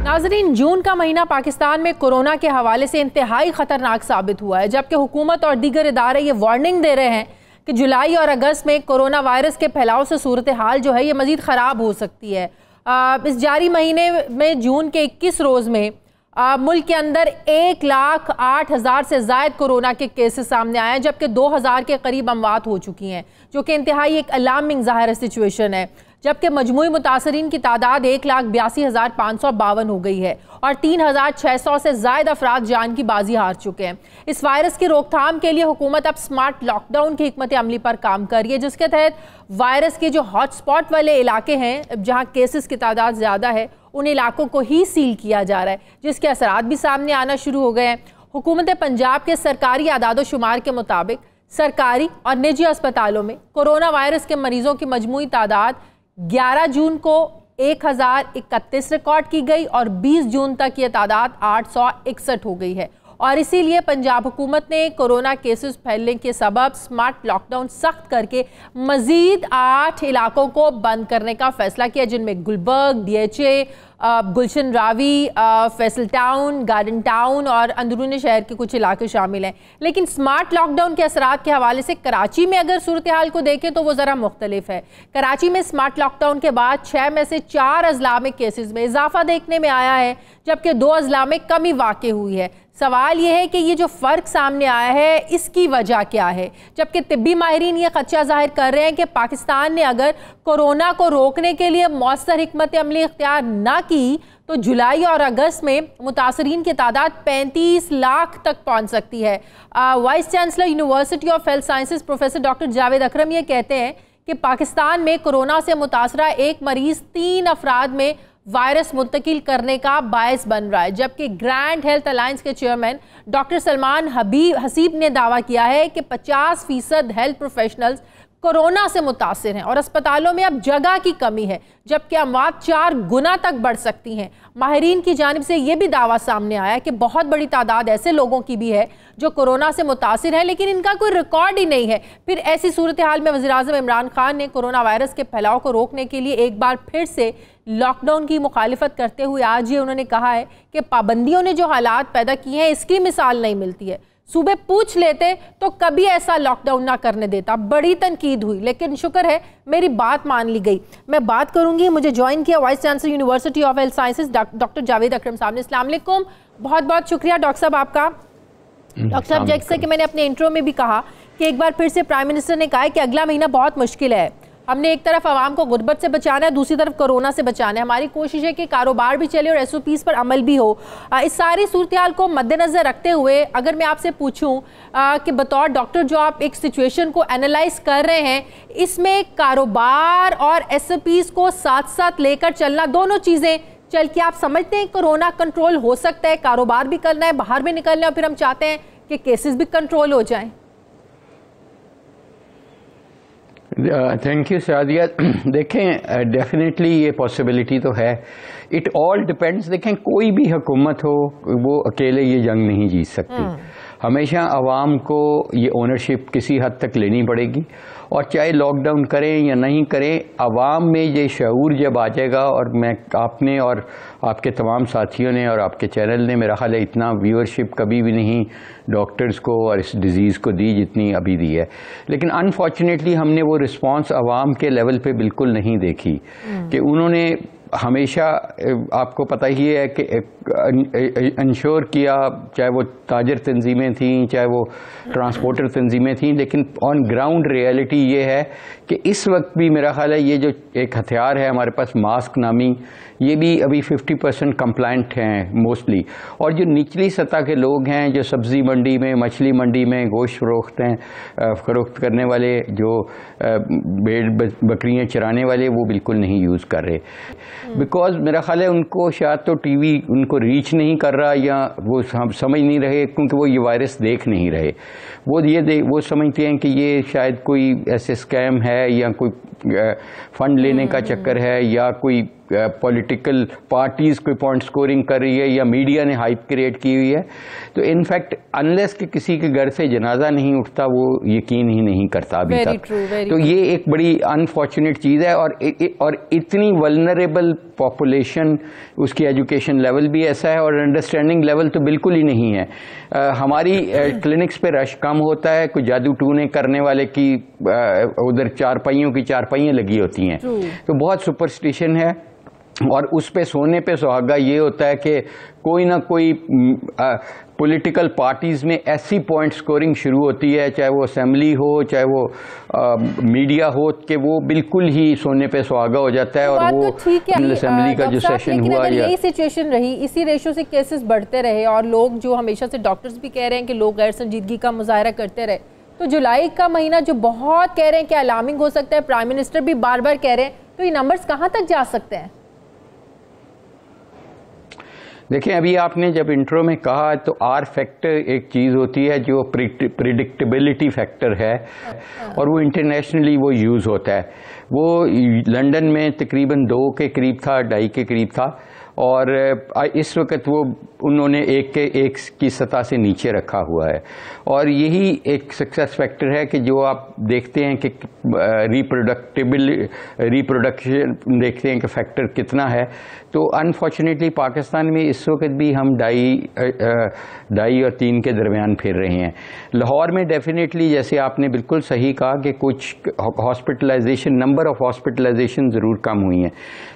नाज़रीन जून का महीना पाकिस्तान में कोरोना के हवाले से इंतहाई खतरनाक साबित हुआ है, जबकि हुकूमत और दीगर इदारे ये वार्निंग दे रहे हैं कि जुलाई और अगस्त में कोरोना वायरस के फैलाव से सूरत हाल जो है ये मजीद ख़राब हो सकती है। इस जारी महीने में जून के 21 रोज़ में मुल्क के अंदर 1,08,000 से ज़ायद कोरोना के केसेस सामने आए हैं, जबकि 2,000 के करीब अमवात हो चुकी हैं, जो कि इंतहाई एक अलार्मिंग ज़ाहिर सिचुएशन है। जबकि मजमूई मुतासरीन की तादाद 1,82,552 हो गई है और 3,600 से ज़ायद अफराद जान की बाजी हार चुके हैं। इस वायरस की रोकथाम के लिए हुकूमत अब स्मार्ट लॉकडाउन की हिकमत अमली पर काम कर रही है, जिसके तहत वायरस के जो हॉटस्पॉट वाले इलाके हैं जहाँ केसेस की तादाद ज़्यादा है उन इलाकों को ही सील किया जा रहा है, जिसके असरात भी सामने आना शुरू हो गए हैं। हुकूमत पंजाब के सरकारी आदादो शुमार के मुताबिक सरकारी और निजी अस्पतालों में कोरोना वायरस के मरीजों की मजमूई तादाद 11 जून को 1,031 रिकॉर्ड की गई और 20 जून तक ये तादाद 861 हो गई है। और इसीलिए पंजाब हुकूमत ने कोरोना केसेस फैलने के सबब स्मार्ट लॉकडाउन सख्त करके मजीद 8 इलाकों को बंद करने का फैसला किया, जिनमें Gulberg, DHA, Gulshan Ravi, Faisal town, garden town और अंदरूनी शहर के कुछ इलाके शामिल हैं। लेकिन स्मार्ट लॉकडाउन के असरात के हवाले से कराची में अगर सूरत हाल को देखें तो वो ज़रा मुख्तलिफ है। कराची में स्मार्ट लॉकडाउन के बाद 6 में से 4 अजला में केसेस में इजाफा देखने में आया है, जबकि 2 अजला में कमी वाक़ हुई है। सवाल यह है कि ये जो फ़र्क सामने आया है इसकी वजह क्या है, जबकि तिब्बी माहिरीन ये खदशा जाहिर कर रहे हैं कि पाकिस्तान ने अगर कोरोना को रोकने के लिए मौसर हिकमत अमली इख्तियार ना की तो जुलाई और अगस्त में मुतासरीन की तादाद 35 लाख तक पहुंच सकती है। Vice chancellor university of health sciences professor doctor Javed Akram ये कहते हैं कि पाकिस्तान में कोरोना से मुतासरा एक मरीज 3 अफराद में वायरस मुंतकिल करने का बायस बन रहा है, जबकि ग्रैंड हेल्थ अलायंस के चेयरमैन डॉक्टर सलमान हसीब ने दावा किया है कि 50% हेल्थ प्रोफेशनल्स कोरोना से मुतासिर हैं और अस्पतालों में अब जगह की कमी है, जबकि अमवात 4 गुना तक बढ़ सकती हैं। माहिरीन की जानिब से यह भी दावा सामने आया कि बहुत बड़ी तादाद ऐसे लोगों की भी है जो कोरोना से मुतासिर है लेकिन इनका कोई रिकॉर्ड ही नहीं है। फिर ऐसी सूरत हाल में वज़ीर-ए-आज़म इमरान खान ने कोरोना वायरस के फैलाव को रोकने के लिए एक बार फिर से लॉकडाउन की मुखालिफत करते हुए आज ये उन्होंने कहा है कि पाबंदियों ने जो हालात पैदा किए हैं इसकी मिसाल नहीं मिलती है। सूबे पूछ लेते तो कभी ऐसा लॉकडाउन ना करने देता। बड़ी तनकीद हुई लेकिन शुक्र है मेरी बात मान ली गई। मैं बात करूंगी। मुझे ज्वाइन किया vice chancellor university of health sciences doctor Javed Akram साहब ने। अस्सलाम वालेकुम, बहुत बहुत शुक्रिया डॉक्टर साहब आपका। डॉक्टर साहब जैसे कि मैंने अपने इंट्रो में भी कहा कि एक बार फिर से प्राइम मिनिस्टर ने कहा है कि अगला महीना बहुत मुश्किल है। हमने एक तरफ आवाम को गुर्बत से बचाना है, दूसरी तरफ कोरोना से बचाना है। हमारी कोशिश है कि कारोबार भी चले और SOPs पर अमल भी हो। इस सारी सूरत हाल को मद्देनज़र रखते हुए अगर मैं आपसे पूछूं कि बतौर डॉक्टर जो आप एक सिचुएशन को एनालाइज कर रहे हैं, इसमें कारोबार और SOPs को साथ साथ लेकर चलना, दोनों चीज़ें चल के आप समझते हैं कोरोना कंट्रोल हो सकता है? कारोबार भी करना है, बाहर भी निकलना है और फिर हम चाहते हैं कि केसेस भी कंट्रोल हो जाएं। Thank you Sadia. देखें डेफिनेटली ये पॉसिबिलिटी तो है। It all depends. देखें कोई भी हुकूमत हो वो अकेले ये जंग नहीं जीत सकती। हमेशा आवाम को ये ओनरशिप किसी हद तक लेनी पड़ेगी और चाहे लॉकडाउन करें या नहीं करें, आवाम में ये शऊर जब आ जाएगा, और मैं आपने और आपके तमाम साथियों ने और आपके चैनल ने मेरा ख्याल है इतना व्यूअरशिप कभी भी नहीं डॉक्टर्स को और इस डिज़ीज़ को दी जितनी अभी दी है। लेकिन अनफॉर्चुनेटली हमने वो रिस्पांस आवाम के लेवल पे बिल्कुल नहीं देखी कि उन्होंने हमेशा आपको पता ही है कि इंश्योर किया, चाहे वो ताजर तंजीमें थीं, चाहे वो ट्रांसपोर्टर तंजीमें थीं, लेकिन ऑन ग्राउंड रियलिटी ये है कि इस वक्त भी मेरा ख्याल है ये जो एक हथियार है हमारे पास मास्क नामी, ये भी अभी 50% कंप्लाइंट हैं मोस्टली। और जो निचली सतह के लोग हैं, जो सब्ज़ी मंडी में, मछली मंडी में गोश्त फरोख्त करने वाले, जो भेड़ बकरियां चराने वाले, वो बिल्कुल नहीं यूज़ कर रहे, बिकॉज मेरा ख्याल है उनको शायद तो टीवी उनको रीच नहीं कर रहा, या वो समझ नहीं रहे, क्योंकि वो ये वायरस देख नहीं रहे। वो समझते हैं कि ये शायद कोई ऐसे स्कैम है, या कोई फंड लेने का चक्कर है, या कोई पॉलिटिकल पार्टीज कोई पॉइंट स्कोरिंग कर रही है, या मीडिया ने हाइप क्रिएट की हुई है। तो इनफैक्ट अनलेस कि किसी के घर से जनाजा नहीं उठता, वो यकीन ही नहीं करता अभी तक। तो ये एक बड़ी अनफॉर्चुनेट चीज़ है। और इतनी वल्नरेबल पॉपुलेशन, उसकी एजुकेशन लेवल भी ऐसा है, और अंडरस्टैंडिंग लेवल तो बिल्कुल ही नहीं है। हमारी क्लिनिक्स पे रश कम होता है, कोई जादू टूने करने वाले की उधर चारपाइयों की चारपाइयाँ लगी होती हैं, तो बहुत सुपरस्टिशन है। और उस पे सोने पे सुहागा ये होता है कि कोई ना कोई पॉलिटिकल पार्टीज में ऐसी पॉइंट स्कोरिंग शुरू होती है, चाहे वो असेंबली हो, चाहे वो मीडिया हो, कि वो बिल्कुल ही सोने पे सुहागा हो जाता है। और वो असेंबली का जो सेशन हुआ, यही सिचुएशन रही, इसी रेशो से केसेस बढ़ते रहे, और लोग जो हमेशा से डॉक्टर्स भी कह रहे हैं कि लोग गैर संजीदगी का मुजाहरा करते रहे, तो जुलाई का महीना जो बहुत कह रहे हैं कि अलार्मिंग हो सकता है, प्राइम मिनिस्टर भी बार बार कह रहे हैं, तो ये नंबर्स कहाँ तक जा सकते हैं? देखिए, अभी आपने जब इंट्रो में कहा, तो आर फैक्टर एक चीज़ होती है जो प्रिडिक्टेबिलिटी फैक्टर है, और वो इंटरनेशनली वो यूज़ होता है। वो लंदन में तकरीबन 2 के करीब था, 2.5 के करीब था, और इस वक्त वो उन्होंने 1 की सतह से नीचे रखा हुआ है। और यही एक सक्सेस फैक्टर है कि जो आप देखते हैं कि रिप्रोडक्शन देखते हैं कि फैक्टर कितना है। तो अनफॉर्चुनेटली पाकिस्तान में इस वक्त भी हम 2.5 और 3 के दरमियान फिर रहे हैं। लाहौर में डेफिनेटली, जैसे आपने बिल्कुल सही कहा, कि कुछ हॉस्पिटलाइजेशन, नंबर ऑफ हॉस्पिटलाइजेशन ज़रूर कम हुई हैं,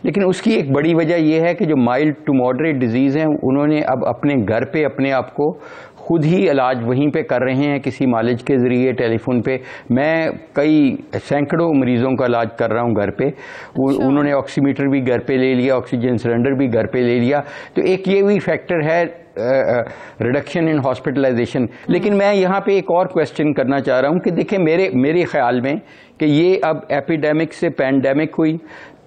लेकिन उसकी एक बड़ी वजह यह है कि जो माइल्ड टू मॉडरेट डिजीज़ हैं, उन्होंने अब अपने घर पे अपने आप को खुद ही इलाज वहीं पे कर रहे हैं, किसी मालिज के ज़रिए, टेलीफोन पे। मैं कई सैकड़ों मरीज़ों का इलाज कर रहा हूँ घर पे। उन्होंने ऑक्सीमीटर भी घर पे ले लिया, ऑक्सीजन सिलेंडर भी घर पे ले लिया। तो एक ये भी फैक्टर है रिडक्शन इन हॉस्पिटलाइजेशन। लेकिन मैं यहाँ पे एक और क्वेश्चन करना चाह रहा हूँ कि देखिए, मेरे ख्याल में कि ये अब एपिडेमिक से पैंडेमिक हुई,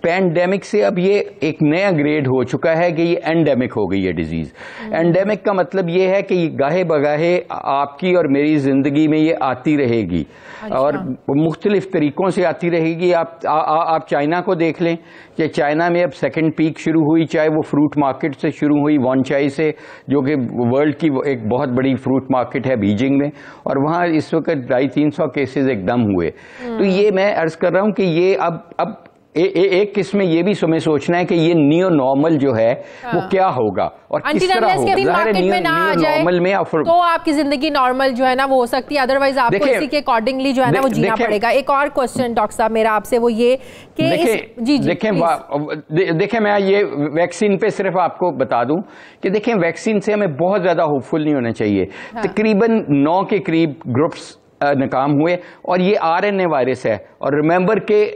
पैंडेमिक से अब ये एक नया ग्रेड हो चुका है कि ये एंडेमिक हो गई है डिजीज। एंडेमिक का मतलब ये है कि ये गाहे बगाहे आपकी और मेरी जिंदगी में ये आती रहेगी। अच्छा। और मुख्तलिफ तरीकों से आती रहेगी। आप चाइना को देख लें कि चाइना में अब सेकंड पीक शुरू हुई, चाहे वो फ्रूट मार्केट से शुरू हुई, वॉन्चाई से, जो कि वर्ल्ड की एक बहुत बड़ी फ्रूट मार्केट है बीजिंग में, और वहाँ इस वक्त 250-300 केसेज एकदम हुए। तो ये मैं अर्ज कर रहा हूँ कि ये अब एक किस्म ये भी हमें सोचना है कि ये नियो नॉर्मल जो है वो क्या होगा और किस तरह होगा। नॉर्मल में तो आपकी जिंदगी नॉर्मल जो है ना वो हो सकती है, अदरवाइज आपको इसी के अकॉर्डिंगली जो है ना वो जीना पड़ेगा। एक और क्वेश्चन डॉक्टर साहब मेरा आपसे वो ये कि देखें मैं ये वैक्सीन पे सिर्फ आपको बता दूं कि देखें, वैक्सीन से हमें बहुत ज्यादा होपफुल नहीं होना चाहिए। तकरीबन 9 के करीब ग्रुप्स नाकाम हुए, और ये आरएनए वायरस है। और रिमेंबर के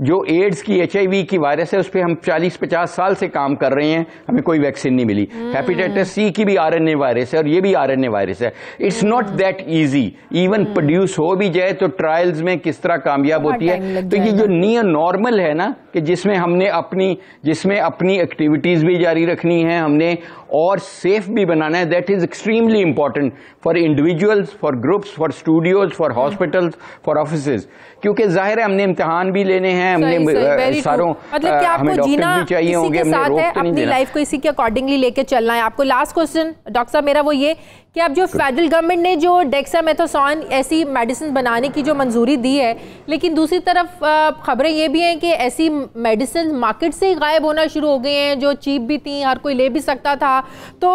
जो एड्स की HIV की वायरस है उस पर हम 40-50 साल से काम कर रहे हैं, हमें कोई वैक्सीन नहीं मिली। हेपेटाइटिस C की भी RNA वायरस है और ये भी RNA वायरस है। It's not that easy, even produce हो भी जाए तो ट्रायल्स में किस तरह कामयाब होती है। तो ये जो नियर नॉर्मल है ना, कि जिसमें अपनी एक्टिविटीज भी जारी रखनी है हमने और सेफ भी बनाना है, that is extremely important for individuals, for groups, for studios, for hospitals, for offices. क्योंकि जाहिर है हमने इम्तिहान भी लेने हैं, हमने सारों हमें डॉक्टर भी चाहिए होंगे, हमने रोक तो नहीं देना। लाइफ को इसी के अकॉर्डिंगली लेके चलना है। आपको लास्ट क्वेश्चन डॉक्टर साहब मेरा वो ये कि अब जो फेडरल गवर्नमेंट ने जो डेक्सामेथासोन ऐसी मेडिसिन बनाने की जो मंजूरी दी है, लेकिन दूसरी तरफ खबरें ये भी हैं कि ऐसी मेडिसिन मार्केट से ही गायब होना शुरू हो गई हैं जो चीप भी थी, हर कोई ले भी सकता था। तो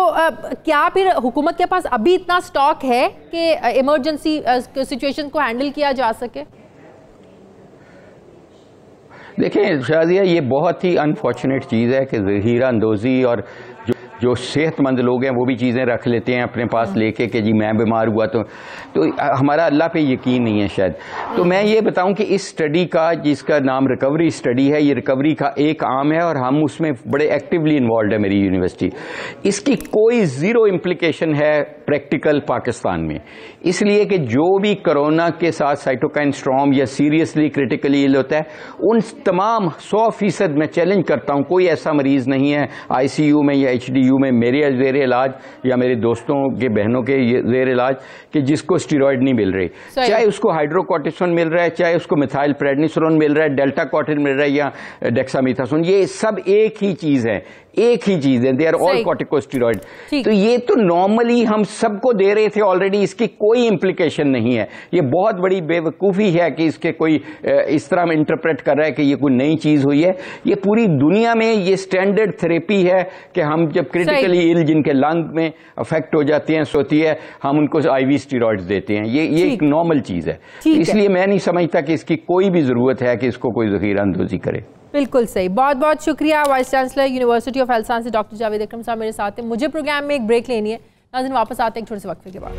क्या फिर हुकूमत के पास अभी इतना स्टॉक है कि इमरजेंसी सिचुएशन को हैंडल किया जा सके? देखें शादिया, ये बहुत ही अनफॉर्चुनेट चीज़ है कि ज़हीरा अंदोज़ी और जो सेहतमंद लोग हैं वो भी चीज़ें रख लेते हैं अपने पास लेके कि जी मैं बीमार हुआ तो हमारा अल्लाह पे यकीन नहीं है शायद। तो मैं ये बताऊं कि इस स्टडी का, जिसका नाम रिकवरी स्टडी है, ये रिकवरी का एक आर्म है और हम उसमें बड़े एक्टिवली इन्वॉल्व है मेरी यूनिवर्सिटी। इसकी कोई ज़ीरो इम्प्लीकेशन है प्रैक्टिकल पाकिस्तान में, इसलिए कि जो भी कोरोना के साथ साइटोकाइन स्ट्रॉम या सीरियसली क्रिटिकली इल होता है, उन तमाम 100% मैं चैलेंज करता हूं, कोई ऐसा मरीज नहीं है ICU में या HDU में मेरे ज़ेर इलाज या मेरे दोस्तों के बहनों के ज़ेर इलाज कि जिसको स्टीरॉयड नहीं मिल रही, चाहे उसको हाइड्रोकॉर्टिसोन मिल रहा है, चाहे उसको मिथाइल प्रेडनिसोलोन मिल रहा है, डेल्टा कॉर्टिन मिल रहा है या डेक्सामीथासोन, ये सब एक ही चीज़ है, एक ही चीज है, दे आर ऑल कॉर्टिकोस्टेरॉइड। तो ये तो नॉर्मली हम सबको दे रहे थे ऑलरेडी, इसकी कोई इम्प्लीकेशन नहीं है। ये बहुत बड़ी बेवकूफ़ी है कि इसके कोई इस तरह इंटरप्रेट कर रहा है कि ये कोई नई चीज हुई है। ये पूरी दुनिया में ये स्टैंडर्ड थेरेपी है कि हम जब क्रिटिकली इल जिनके लंग में अफेक्ट हो जाती हैं, सोती है, हम उनको IV स्टीरॉइड्स देते हैं। ये एक नॉर्मल चीज है, इसलिए मैं नहीं समझता कि इसकी कोई भी जरूरत है कि इसको कोई ज़ख़ीरा अंदोज़ी करे। बिल्कुल सही, बहुत बहुत शुक्रिया vice chancellor university of health sciences doctor Javed Akram साहब मेरे साथ हैं। मुझे प्रोग्राम में एक ब्रेक लेनी है, नाज़रीन वापस आते हैं एक छोटे से वक्फे के बाद।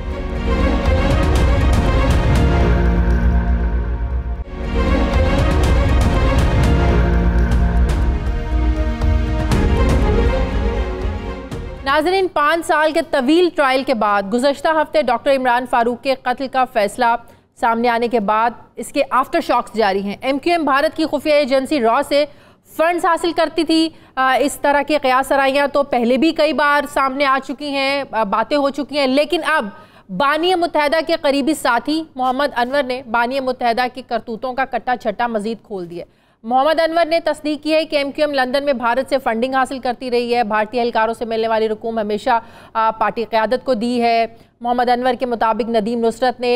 नाज़रीन, 5 साल के तवील ट्रायल के बाद गुज़श्ता हफ्ते डॉक्टर इमरान फारूक के कत्ल का फैसला सामने आने के बाद इसके आफ्टर शॉक्स जारी हैं। MQM भारत की खुफिया एजेंसी रॉ से फंड्स हासिल करती थी। इस तरह की क़यासराइयाँ तो पहले भी कई बार सामने आ चुकी हैं, बातें हो चुकी हैं, लेकिन अब बानी मुत्तहदा के करीबी साथी मोहम्मद अनवर ने बानी मुत्तहदा की करतूतों का कट्टा छट्टा मजीद खोल दिया। मोहम्मद अनवर ने तस्दीक की है कि MQM लंदन में भारत से फंडिंग हासिल करती रही है। भारतीय एहलकारों से मिलने वाली रकूम हमेशा पार्टी क़यादत को दी है। मोहम्मद अनवर के मुताबिक नदीम नुसरत ने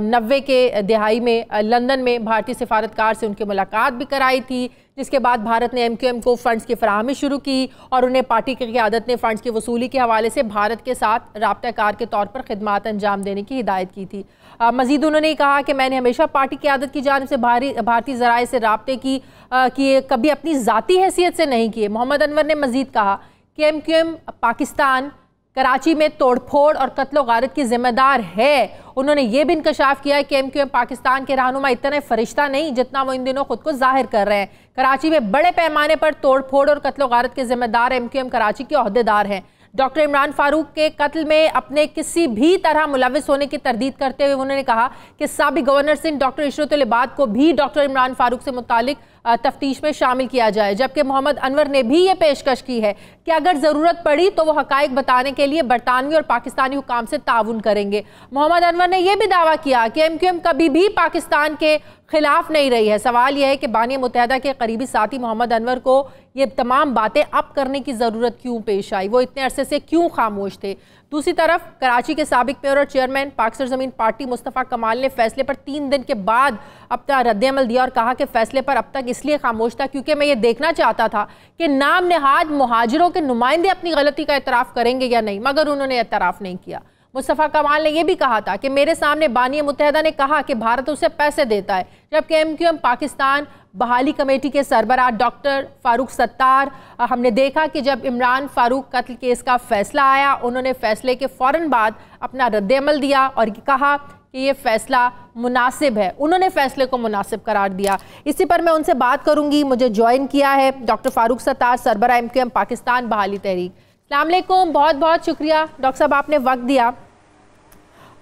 90 के दिहाई में लंदन में भारतीय सिफारतकार से उनकी मुलाकात भी कराई थी, जिसके बाद भारत ने MQM को फ़ंड्स की फराहमी शुरू की और उन्हें पार्टी की क़यादत ने फ़ंड्स की वसूली के हवाले से भारत के साथ राब्ताकार के तौर पर खिदमात अंजाम देने की हिदायत की थी। मज़ीद उन्होंने कहा कि मैंने हमेशा पार्टी क़यादत की जानिब से भारतीय ज़राए से राब्ते की कभी अपनी ज़ाती हैसियत से नहीं किए। मोहम्मद अनवर ने मज़ीद कहा कि MQM पाकिस्तान कराची में तोड़फोड़ और कत्लो गारत की जिम्मेदार है। उन्होंने ये भी इंकशाफ किया कि MQM पाकिस्तान के रहनुमा इतने फरिश्ता नहीं जितना वो इन दिनों खुद को जाहिर कर रहे हैं। कराची में बड़े पैमाने पर तोड़फोड़ और कत्लो गारत के जिम्मेदार MQM कराची के ओहदेदार हैं। डॉक्टर इमरान फारूक के कत्ल में अपने किसी भी तरह मुलविस होने की तरदीद करते हुए उन्होंने कहा कि साबिक गवर्नर सिंध डॉक्टर इशरतुल इबाद को भी डॉक्टर इमरान फारूक से मुतालिक तफ्तीश में शामिल किया जाए। जबकि मोहम्मद अनवर ने भी ये पेशकश की है कि अगर ज़रूरत पड़ी तो वो हकाइक बताने के लिए बरतानवी और पाकिस्तानी हुकाम से ताउन करेंगे। मोहम्मद अनवर ने यह भी दावा किया कि MQM कभी भी पाकिस्तान के खिलाफ नहीं रही है। सवाल यह है कि बानी मुत्तहदा के करीबी साथी मोहम्मद अनवर को ये तमाम बातें अब करने की ज़रूरत क्यों पेश आई, वो इतने अरसे से क्यों खामोश थे। दूसरी तरफ कराची के साबिक मेयर और चेयरमैन पाक सरजमीन पार्टी मुस्तफ़ा कमाल ने फैसले पर 3 दिन के बाद अपना रद्द-ए-अमल दिया और कहा कि फैसले पर अब तक इसलिए खामोश था क्योंकि मैं ये देखना चाहता था कि नाम नेहाद मुहाजिरों के नुमाइंदे अपनी गलती का एतराफ़ करेंगे या नहीं, मगर उन्होंने एतराफ़ नहीं किया। मुस्तफ़ा कमाल ने यह भी कहा था कि मेरे सामने बानी मुत्तहदा ने कहा कि भारत उसे पैसे देता है, जबकि MQM पाकिस्तान बहाली कमेटी के सरबराह डॉक्टर फारूक सत्तार, हमने देखा कि जब इमरान फारूक कत्ल केस का फैसला आया उन्होंने फैसले के फ़ौरन बाद अपना रद्द-ए-अमल दिया और कहा कि ये फैसला मुनासिब है। उन्होंने फैसले को मुनासिब करार दिया। इसी पर मैं उनसे बात करूंगी। मुझे ज्वाइन किया है डॉक्टर फारूक सत्तार, सरबराह MQM पाकिस्तान बहाली तहरीक। अस्सलाम वालेकुम, बहुत बहुत शुक्रिया डॉक्टर साहब आपने वक्त दिया।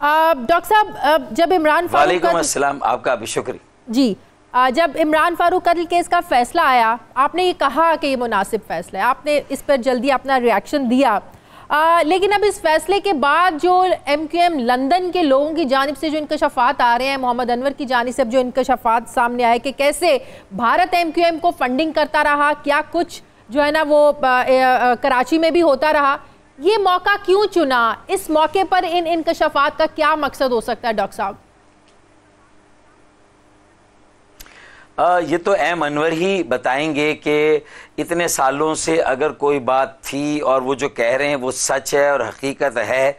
डॉक्टर साहब, जब इमरान फारूक वालेकुम अस्सलाम, आपका भी शुक्रिया जी। जब इमरान फारूक कत्ल केस का फैसला आया आपने ये कहा कि ये मुनासिब फैसला है, आपने इस पर जल्दी अपना रिएक्शन दिया, लेकिन अब इस फैसले के बाद जो MQM लंदन के लोगों की जानिब से जो इंकशाफात आ रहे हैं, मोहम्मद अनवर की जानिब से जो इंकशाफात सामने आए कि कैसे भारत MQM को फंडिंग करता रहा, क्या कुछ जो है ना वो कराची में भी होता रहा, ये मौका क्यों चुना? इस मौके पर इन इंकशाफात का क्या मकसद हो सकता है डॉक्टर साहब? ये तो एम अनवर ही बताएंगे कि इतने सालों से अगर कोई बात थी और वो जो कह रहे हैं वो सच है और हकीकत है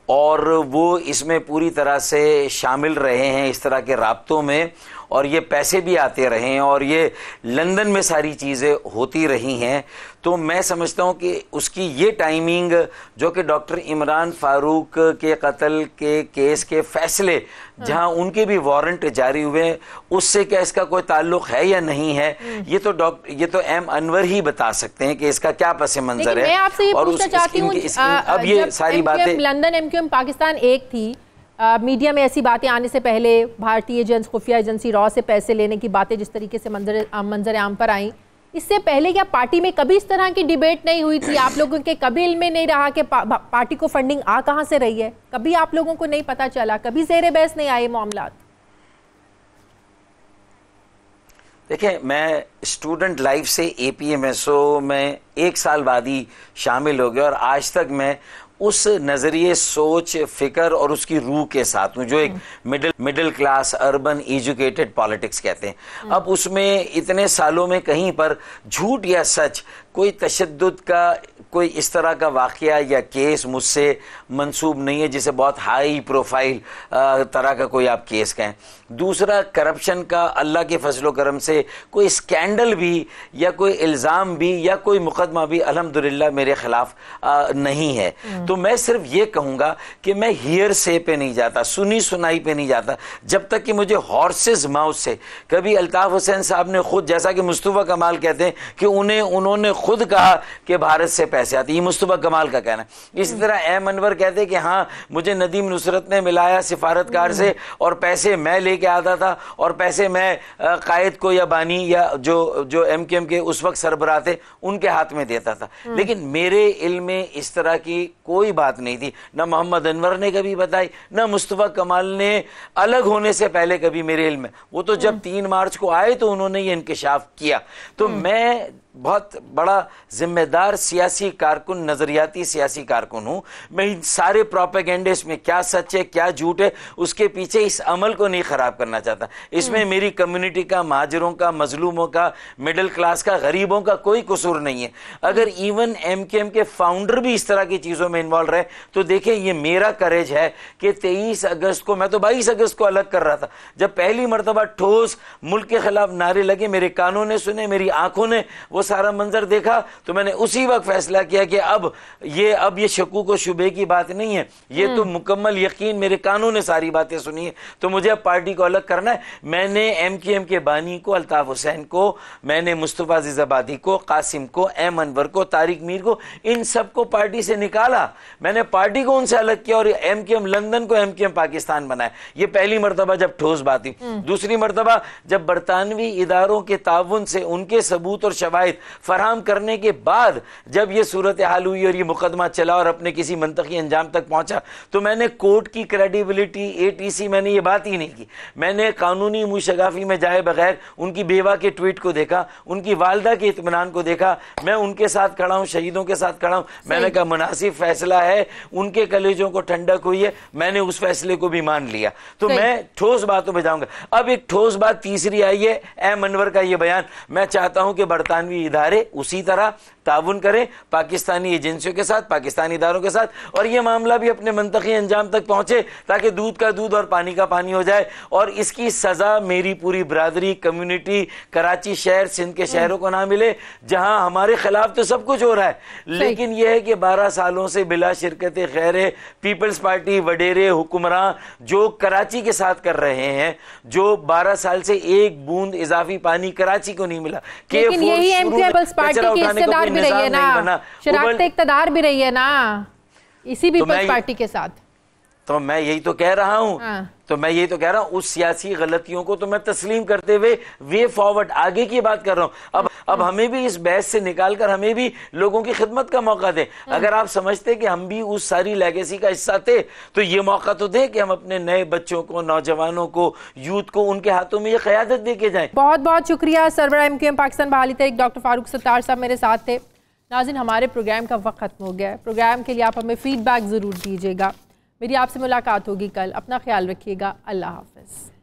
और वो इसमें पूरी तरह से शामिल रहे हैं इस तरह के राब्तों में और ये पैसे भी आते रहे हैं और ये लंदन में सारी चीज़ें होती रही हैं, तो मैं समझता हूँ कि उसकी ये टाइमिंग जो कि डॉक्टर इमरान फारूक के कत्ल के केस के फैसले जहां उनके भी वारंट जारी हुए, उससे क्या इसका कोई ताल्लुक है या नहीं है, ये तो एम अनवर ही बता सकते हैं कि इसका क्या पस मंजर है। मैं आपसे ये पूछना चाहती हूँ, अब ये सारी बातें लंदन एमक्यूएम पाकिस्तान एक थी, मीडिया में ऐसी बातें आने से पहले भारतीय खुफिया एजेंसी रॉ से पैसे लेने की बातें जिस तरीके से मंजर आम पर आई, इससे पहले क्या पार्टी में कभी इस तरह की डिबेट नहीं हुई थी? आप लोगों के कभी इल्म में नहीं रहा कि पार्टी को फंडिंग आ कहां से रही है? कभी आप लोगों को नहीं पता चला? कभी ज़ेरे बहस नहीं आए मामला? देखिए, मैं स्टूडेंट लाइफ से APMSO में 1 साल बाद ही शामिल हो गया और आज तक मैं उस नज़रिए, सोच, फिक्र और उसकी रूह के साथ हूँ जो एक middle class urban educated politics कहते हैं। अब उसमें इतने सालों में कहीं पर झूठ या सच, कोई तशद्दुद का कोई इस तरह का वाक़या या केस मुझसे मंसूब नहीं है जिसे बहुत हाई प्रोफाइल तरह का कोई आप केस कहें। दूसरा, करप्शन का अल्लाह के फजलो करम से कोई स्कैंडल भी या कोई इल्ज़ाम भी या कोई मुकदमा भी अल्हम्दुलिल्लाह मेरे खिलाफ नहीं है। तो मैं सिर्फ ये कहूँगा कि मैं हियर से पे नहीं जाता, सुनी सुनाई पे नहीं जाता, जब तक कि मुझे हॉर्सेस माउथ से, कभी अल्ताफ़ हुसैन साहब ने खुद, जैसा कि मुस्तफ़ा कमाल कहते हैं कि उन्होंने खुद कहा कि भारत से पैसे आते, ये मुस्तफ़ा कमाल का कहना है। इसी तरह एम अनवर कहते हैं कि हाँ, मुझे नदीम नुसरत ने मिलाया सिफारतकार से और पैसे मैं लेके आता था और पैसे मैं कायद को या बानी या जो MKM के उस वक्त सरबराह थे उनके हाथ में देता था। लेकिन मेरे इल्म में इस तरह की कोई बात नहीं थी, ना मोहम्मद अनवर ने कभी बताई, ना मुस्तफ़ा कमाल ने अलग होने से पहले कभी मेरे इल्म में। वो तो जब 3 मार्च को आए तो उन्होंने ये इंकिशाफ किया। तो मैं बहुत बड़ा जिम्मेदार सियासी कारकुन, नजरियाती सियासी कारकुन हूं। मैं इन सारे प्रोपेगेंडे में क्या सच है क्या झूठ है उसके पीछे इस अमल को नहीं खराब करना चाहता। इसमें मेरी कम्युनिटी का, महाजरों का, मजलूमों का, मिडिल क्लास का, गरीबों का कोई कसूर नहीं है। अगर इवन MKM के फाउंडर भी इस तरह की चीजों में इन्वॉल्व रहे तो देखें, ये मेरा करेज है कि 23 अगस्त को, मैं तो 22 अगस्त को अलग कर रहा था, जब पहली मरतबा ठोस मुल्क के खिलाफ नारे लगे, मेरे कानों ने सुने, मेरी आंखों ने वो सारा मंजर देखा, तो मैंने उसी वक्त फैसला किया कि अब ये शकूक व शुबे की बात नहीं है, ये तो मुकम्मल यकीन, मेरे कानों ने सारी बातें सुनी है, तो मुझे अब पार्टी को अलग करना है। मैंने MKM के बानी को, अल्ताफ हुसैन को, मैंने मुस्तफ़ा अजीज़ाबादी को, कासिम को, एम अनवर को, तारिक मीर को, इन सबको पार्टी से निकाला। मैंने पार्टी को उनसे अलग किया और MKM लंदन को MKM पाकिस्तान बनाया। ये पहली मरतबा जब ठोस बात थी। दूसरी मरतबा जब बरतानवी इदारों के ताउन से उनके सबूत और शवाहिद फराहम करने के बाद जब ये सूरत हाल हुई और ये मुकदमा चला और अपने किसी मंतकी अंजाम तक पहुंचा, तो मैंने कोर्ट की क्रेडिबिलिटी, ATC, मैंने ये बात ही नहीं की। मैंने कानूनी मुशगाफी में जाए बगैर उनकी बेवा के ट्वीट को देखा, उनकी वालदा के इत्मीनान को देखा। मैं उनके साथ खड़ा हूं, शहीदों के साथ खड़ा हूं। मैंने कहा मुनासिब फैसला है, उनके कलेजों को ठंडक हुई है, मैंने उस फैसले को भी मान लिया। तो मैं ठोस बातों पर जाऊंगा। अब एक ठोस बात तीसरी आई है, एम अनवर का ये बयान। मैं चाहता हूं कि बरतानवी इदारे उसी तरह ताउन करें पाकिस्तानी एजेंसियों के साथ, पाकिस्तानी इदारों के साथ, और यह मामला भी अपने मंतकी अंजाम तक पहुंचे ताकि दूध का दूध और पानी का पानी हो जाए। और इसकी सजा मेरी पूरी बरादरी, कम्युनिटी, कराची शहर, सिंध के शहरों को ना मिले, जहां हमारे खिलाफ तो सब कुछ हो रहा है, लेकिन यह है कि 12 सालों से बिला शिरकत गैर पीपल्स पार्टी वडेरे हुक्मरान जो कराची के साथ कर रहे हैं, जो 12 साल से एक बूंद इजाफी पानी कराची को नहीं मिला। लेकिन यही पीपल्स पार्टी की हिस्सेदार भी रही है ना, शराकत इक़्तिदार भी रही है ना इसी पीपल्स पार्टी के साथ। तो मैं यही तो कह रहा हूं, उस सियासी गलतियों को तो मैं तस्लीम करते हुए वे फॉरवर्ड आगे की बात कर रहा हूं। अब हमें भी इस बहस से निकालकर हमें भी लोगों की खिदमत का मौका दें। अगर आप समझते कि हम भी उस सारी लेगेसी का हिस्सा थे तो ये मौका तो दें कि हम अपने नए बच्चों को, नौजवानों को, यूथ को उनके हाथों में ये क़यादत दे के जाएं। बहुत बहुत शुक्रिया। सरबराह MKM पाकिस्तान बहाली तहरीक डॉक्टर फारूक सत्तार साहब मेरे साथ थे। नाज़रीन, हमारे प्रोग्राम का वक्त खत्म हो गया है। प्रोग्राम के लिए आप हमें फीडबैक ज़रूर दीजिएगा। मेरी आपसे मुलाकात होगी कल। अपना ख्याल रखिएगा। अल्लाह हाफ़िज़।